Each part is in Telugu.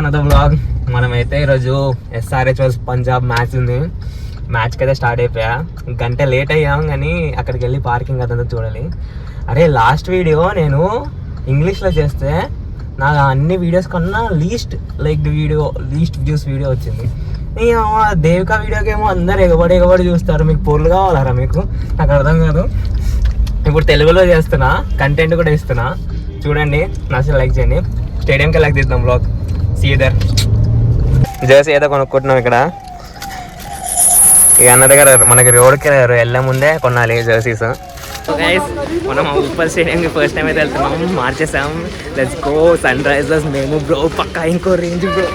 Another vlog. మనమైతే ఈరోజు SRH వర్సెస్ పంజాబ్ మ్యాచ్ ఉంది. మ్యాచ్కి అయితే స్టార్ట్ అయిపోయా. గంట లేట్ అయ్యాం కానీ అక్కడికి వెళ్ళి పార్కింగ్ అదంతా చూడాలి. అరే లాస్ట్ వీడియో నేను ఇంగ్లీష్లో చేస్తే నాకు అన్ని వీడియోస్ కన్నా లీస్ట్ వ్యూస్ వీడియో వచ్చింది. దేవికా వీడియోకేమో అందరు ఎగబడి చూస్తారు. మీకు పొర్లు కావాలరా మీకు? నాకు అర్థం కాదు. ఇప్పుడు తెలుగులో చేస్తున్నా, కంటెంట్ కూడా ఇస్తున్నా. చూడండి, నచ్చ లైక్ చేయండి. స్టేడియంకి లైక్ తీద్దాం బ్లాగ్. సీదర్ జర్సీ ఏదో కొనుక్కుంటున్నాం ఇక్కడ. ఇక అన్న దగ్గర మనకి రోడ్కి వెళ్ళే ముందే కొనాలి జర్సీస్. గైస్, మనం ఉప్పల్ స్టేడియంకి ఫస్ట్ టైం అయితే వెళ్తున్నాం. మార్చేసాం. Let's go. సన్ రైజర్స్ మేము బ్రో పక్కా ఇంకో రేంజ్ బ్రో.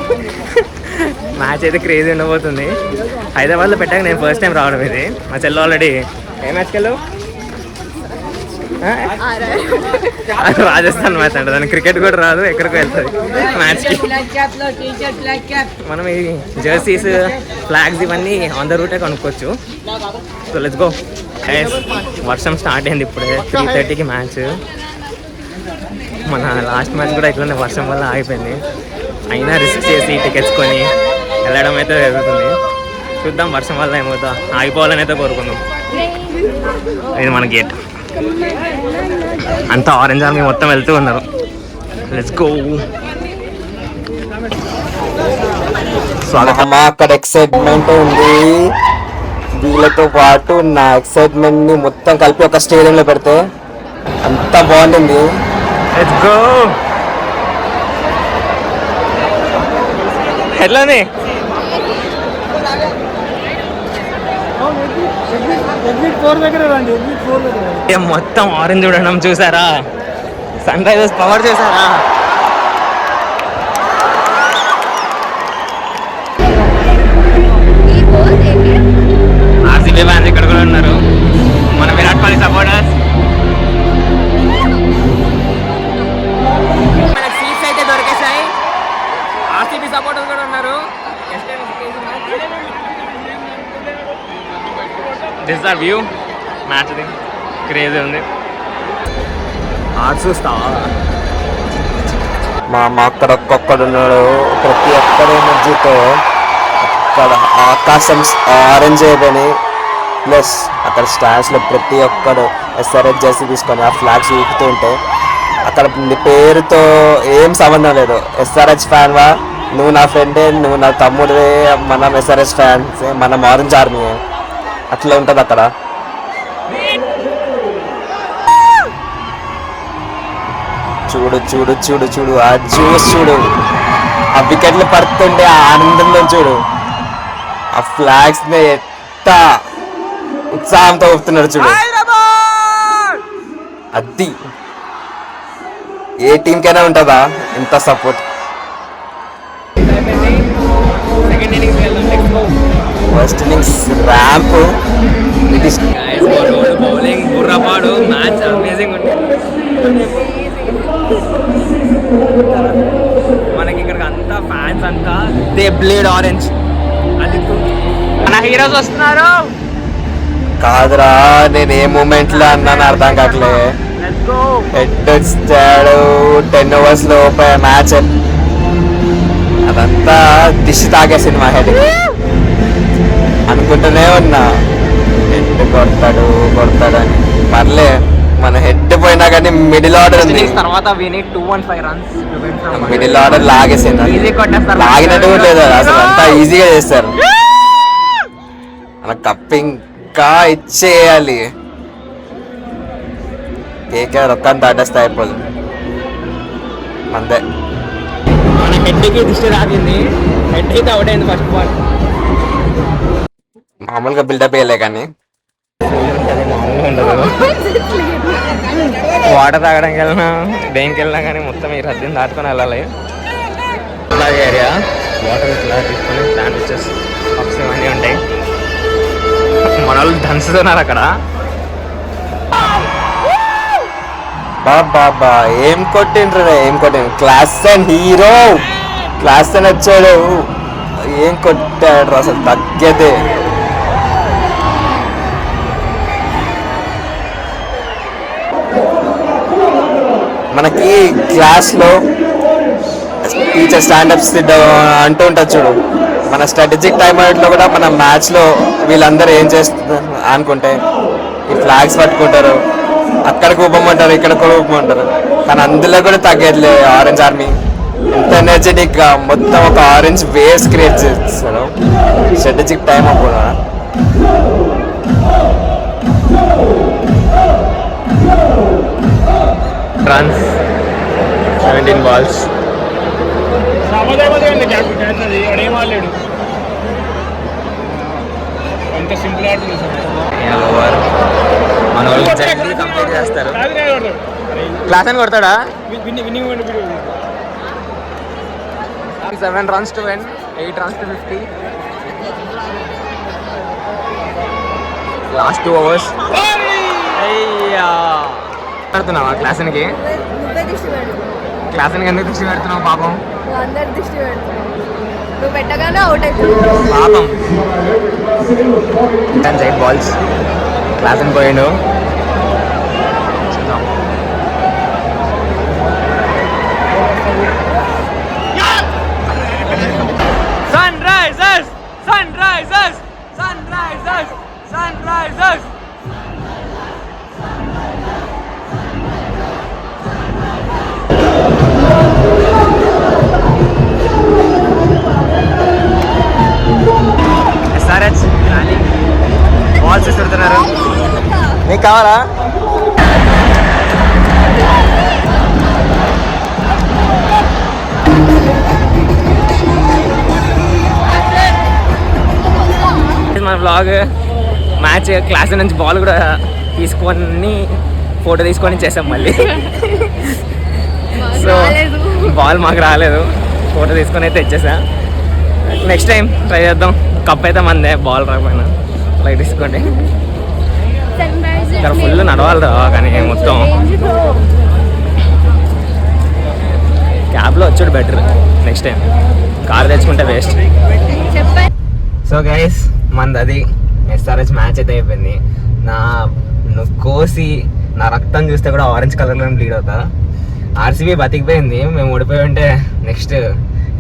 మ్యాచ్ అయితే క్రేజీ ఉండబోతుంది. హైదరాబాద్లో పెట్టాక నేను ఫస్ట్ టైం రావడం ఇది. మా చెల్లి ఆల్రెడీ ఏ మ్యాచ్కి వెళ్ళావు? రాజస్థాన్ మ్యాచ్ అంట. దానికి క్రికెట్ కూడా రాదు, ఎక్కడికి వెళ్తుంది మ్యాచ్కి. మనం ఈ జెర్సీస్, ఫ్లాగ్స్ ఇవన్నీ ఆన్ ద రూటే కొనుక్కోవచ్చు. So let's go. వర్షం స్టార్ట్ అయింది ఇప్పుడే. 3:30కి మ్యాచ్. మన లాస్ట్ మ్యాచ్ కూడా ఇట్లనే వర్షం వల్ల ఆగిపోయింది. అయినా రిస్క్ చేసి టికెట్స్ కొని వెళ్ళడం అయితే జరుగుతుంది. చూద్దాం వర్షం వల్ల ఏమవుతా. ఆగిపోవాలని అయితే కోరుకుందాం. ఇది మన గేట్. అంతా ఆరెంజ్ ఆర్మీ మొత్తం వెళ్తూ ఉన్నారు. Let's go. స్వాగతం. అక్కడ ఎక్సైట్మెంట్ ఉంది. వీళ్ళతో పాటు నా ఎక్సైట్మెంట్ ని మొత్తం కలిపి ఒక స్టేడియంలో పెడితే అంత బాగుంటుంది. Let's go. ఎట్లానే మొత్తం ఆరెంజ్ చూడడం చూసారా? సన్ రైజర్స్ పవర్ చూసారా? ఆర్సీబీ ఫ్యాన్స్ ఇక్కడ కూడా ఉన్నారు. మన విరాట్ కోహ్లీ సపోర్టర్స్. మనకి సీట్స్ అయితే దొరికేసాయి. ఆర్సీబీ సపోర్టర్స్ కూడా ఉన్నారు. This is the view. Match the crazy ఉంది. ఆర్ట్స్ చూస్తావా? మా అక్కడ ఒక్కొక్కడున్నాడు. ప్రతి ఒక్కరి ఎనర్జీతో అక్కడ ఆకాశం ఆరెంజ్ అయిపోయి, ప్లస్ అక్కడ స్టాండ్స్లో ప్రతి ఒక్కడు SRH జెర్సీ తీసుకొని ఆ ఫ్లాగ్స్ ఊపుతూ ఉంటే అక్కడ పేరుతో ఏం సంబంధం లేదు. SRH ఫ్యాన్ వా, నువ్వు నా ఫ్రెండే, నువ్వు నా తమ్ముడివే, మనం SRH ఫ్యాన్స్, మనం ఆరెంజ్ ఆర్మీ. అట్లా ఉంటుంది అక్కడ. చూడు చూడు చూడు చూడు ఆ జ్యూస్ చూడు. ఆ వికెట్లు పడుతుంటే ఆ ఆనందంలో చూడు. ఆ ఫ్లాగ్స్ ని ఎంత ఉత్సాహంతో ఊపుతున్నారు చూడు. అది ఏ టీం కైనా ఉంటుందా ఇంత support. First innings ramp, bowling బుర్రపాడు. మ్యాచ్ అమేజింగ్ ఉంది. మనకి ఇక్కడ అంతా ఫ్యాన్స్ అంతా దే బ్లేడ్ ఆరెంజ్. అది మన హీరోస్ వస్తున్నారు. కాదురా, నేను ఏ మూమెంట్ లో అన్నాను అర్థం కావట్లే. హెడ్ వచ్చాడు 10 overs లో మ్యాచ్. అదంతా దిష్టి తాగేసింది మా హెడ్. అనుకుంటూనే ఉన్నా హెడ్ కొడతాడని. పర్లే, మన హెడ్ పోయినా కానీ మిడిల్ ఆర్డర్ ఉంది. తర్వాత మిడిల్ ఆర్డర్ లాగేసింది. లాగినట్టు కూడా లేదు అసలు. అంతా ఈజీగా చేస్తారు. అలా కప్ ఇంకా ఇచ్చేయాలి. కేకేఆర్ ఒక్కని దాటేస్తే అయిపోదు. అంతే. మన హెడ్కి దృష్టి తాకింది. హెడ్ అయితే అవుట్ అయింది ఫస్ట్ బాల్. మామూలుగా బిల్డప్ వేయలే కానీ వాటర్ తాగడానికి వెళ్ళినా, దేనికి వెళ్ళినా కానీ మొత్తం ఈ రద్దీని దాటుకొని వెళ్ళాలి. అలాగే ఏరియా వాటర్ ఇట్లా తీసుకొని శాండ్విచెస్, పప్స్ ఇవన్నీ ఉంటాయి. మన వాళ్ళు దంచుతున్నారు అక్కడ. బాబా ఏం కొట్టిండ్రు. Class and hero. క్లాస్ అని వచ్చాడు. ఏం కొట్టాడు అసలు, తగ్గేదే. మనకి క్లాస్లో స్పీచ్ స్టాండప్స్ అంటూ ఉంటుంది చూడు. మన స్ట్రాటజిక్ టైం అవుట్లో కూడా మన మ్యాచ్లో వీళ్ళందరూ ఏం చేస్తున్నారు అనుకుంటే ఈ ఫ్లాగ్స్ పట్టుకుంటారు, అక్కడ కూపమంటారు, ఇక్కడ కూపమంటారు, కానీ అందులో కూడా తగ్గట్లేదు ఆరెంజ్ ఆర్మీ. ఎంత ఎనర్జెటిక్గా మొత్తం ఒక ఆరెంజ్ వేవ్స్ క్రియేట్ చేస్తారు స్ట్రాటజిక్ టైం అప్పుడు. Runs 17 balls. మన వాళ్ళు కంప్లీట్ చేస్తారు. క్లాస్ అని కొడతాడా? 7 runs to win, 8 runs to 50. Last 2 overs. అయ్యా పెడుతున్నావా క్లాస్కి? క్లాస్కి ఎందుకు దృష్టి పెడుతున్నావు పాపం? పాపం 8 balls. క్లాస్కి పోయిండు. Sunrisers! Sunrisers! Sunrisers! Sunrisers! SRH planning balls పెడుతున్నారు. నీకు కావాలా? మన వ్లాగ్ మ్యాచ్ క్లాస్ నుంచి బాల్ కూడా తీసుకొని ఫోటో తీసుకొని చేసాం మళ్ళీ. సో బాల్ మాకు రాలేదు, ఫోటో తీసుకొని అయితే ఇచ్చేసా. నెక్స్ట్ టైం ట్రై చేద్దాం. కప్ అయితే మందే, బాల్ రాకపోయినా లైక్ తీసుకోండి. ఇక్కడ ఫుల్ నడవాలి రా, కానీ మొత్తం క్యాబ్లో వచ్చాడు బెటర్. నెక్స్ట్ టైం కార్ తెచ్చుకుంటే వేస్ట్. సో గైస్ మనది అది SRH మ్యాచ్ అయితే అయిపోయింది. నా కోసి నా రక్తం చూస్తే కూడా ఆరెంజ్ కలర్లో బ్లీడ్ అవుతా. RCB బతికిపోయింది. మేము ఓడిపోయి ఉంటే నెక్స్ట్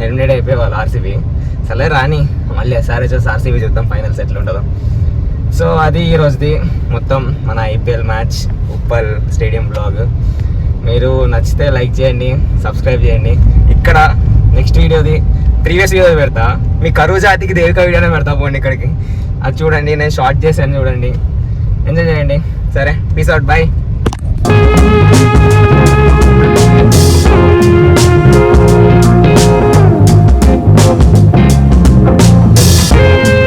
ఎలిమినేట్ అయిపోయేవాళ్ళు RCB. సరే రాని మళ్ళీ SRH RCB చూద్దాం ఫైనల్స్ ఎట్లా ఉంటుందో. సో అది ఈరోజుది మొత్తం మన IPL match Uppal stadium blog. మీరు నచ్చితే లైక్ చేయండి, సబ్స్క్రైబ్ చేయండి. ఇక్కడ నెక్స్ట్ వీడియోది ప్రీవియస్ వీడియో పెడతా. మీ కరువు జాతికి దేవిక వీడియోనే పెడతా పోండి ఇక్కడికి. అది చూడండి, నేను షార్ట్ చేశాను చూడండి, ఎంజాయ్ చేయండి. సరే, పీస్ అవుట్, బాయ్.